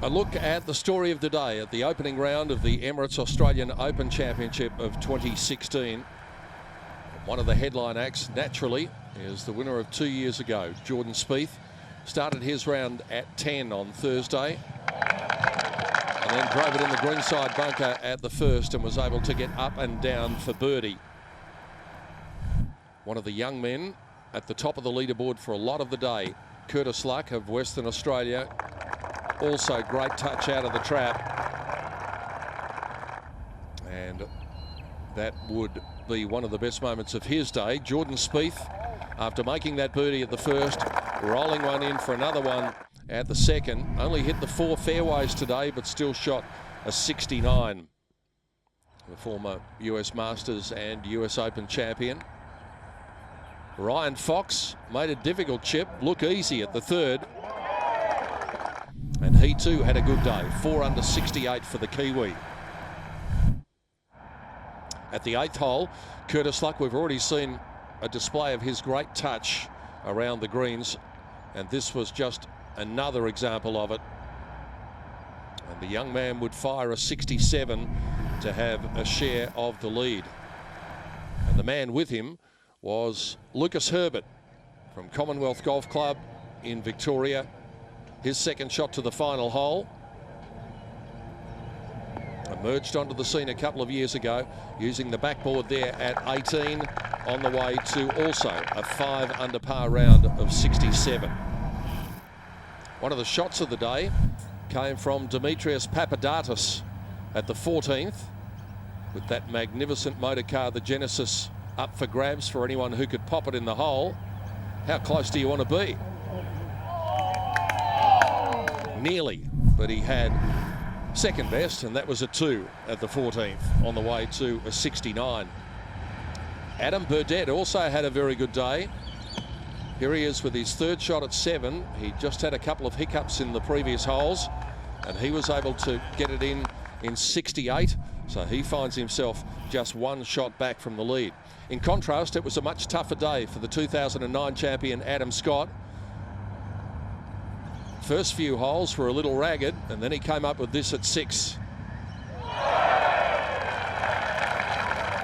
A look at the story of the day at the opening round of the Emirates Australian Open Championship of 2016. One of the headline acts, naturally, is the winner of 2 years ago, Jordan Spieth. Started his round at 10 on Thursday and then drove it in the greenside bunker at the first and was able to get up and down for birdie. One of the young men at the top of the leaderboard for a lot of the day, Curtis Luck of Western Australia. Also great touch out of the trap, and that would be one of the best moments of his day. Jordan Spieth, after making that birdie at the first, rolling one in for another one at the second. Only hit the 4 fairways today, but still shot a 69. The former US Masters and US Open champion. Ryan Fox made a difficult chip look easy at the third. And he too had a good day. 4 under 68 for the Kiwi. At the 8th hole, Curtis Luck, we've already seen a display of his great touch around the greens, and this was just another example of it. And the young man would fire a 67 to have a share of the lead. And the man with him was Lucas Herbert from Commonwealth Golf Club in Victoria. His second shot to the final hole. Emerged onto the scene a couple of years ago using the backboard there at 18, on the way to also a 5 under par round of 67. One of the shots of the day came from Dimitrios Papadakis at the 14th, with that magnificent motor car, the Genesis, up for grabs for anyone who could pop it in the hole. How close do you want to be? Nearly, but he had second best, and that was a 2 at the 14th, on the way to a 69. Adam Burdett also had a very good day. Here he is with his third shot at 7. He just had a couple of hiccups in the previous holes, and he was able to get it in 68. So he finds himself just 1 shot back from the lead. In contrast, it was a much tougher day for the 2009 champion Adam Scott. First few holes were a little ragged, and then he came up with this at 6.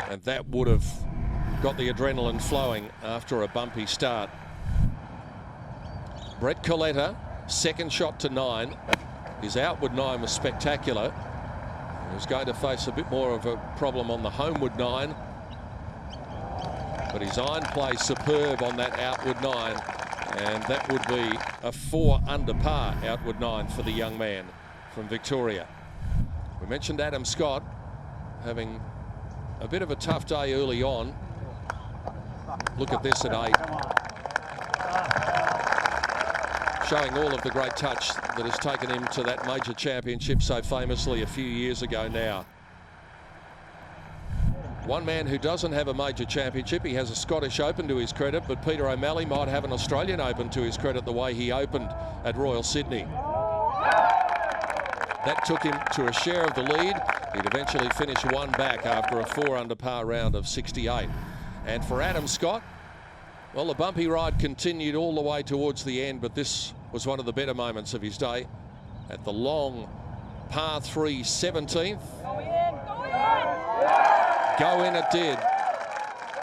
And that would have got the adrenaline flowing after a bumpy start. Brett Coletta, second shot to 9. His outward 9 was spectacular. He was going to face a bit more of a problem on the homeward 9. But his iron play superb on that outward 9. And that would be a 4 under par outward 9 for the young man from Victoria. We mentioned Adam Scott having a bit of a tough day early on. Look at this at 8. Showing all of the great touch that has taken him to that major championship so famously a few years ago now. One man who doesn't have a major championship, he has a Scottish Open to his credit, but Peter O'Malley might have an Australian Open to his credit the way he opened at Royal Sydney. That took him to a share of the lead. He'd eventually finish 1 back after a 4 under par round of 68. And for Adam Scott, well, the bumpy ride continued all the way towards the end, but this was one of the better moments of his day at the long par 3 17th. Go in it did.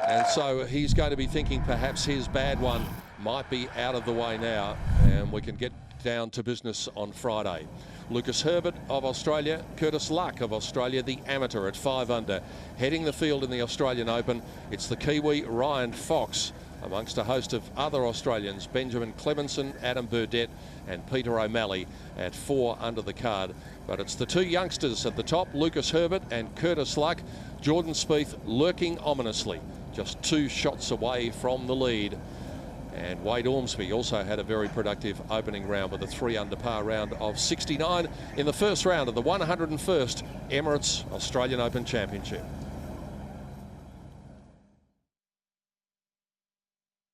And so he's going to be thinking perhaps his bad one might be out of the way now, and we can get down to business on Friday. Lucas Herbert of Australia, Curtis Luck of Australia, the amateur at 5 under. Heading the field in the Australian Open, it's the Kiwi Ryan Fox, amongst a host of other Australians, Benjamin Clemenson, Adam Burdett and Peter O'Malley at 4 under the card. But it's the 2 youngsters at the top, Lucas Herbert and Curtis Luck. Jordan Spieth lurking ominously, just 2 shots away from the lead. And Wade Ormsby also had a very productive opening round with a 3 under par round of 69 in the first round of the 101st Emirates Australian Open Championship.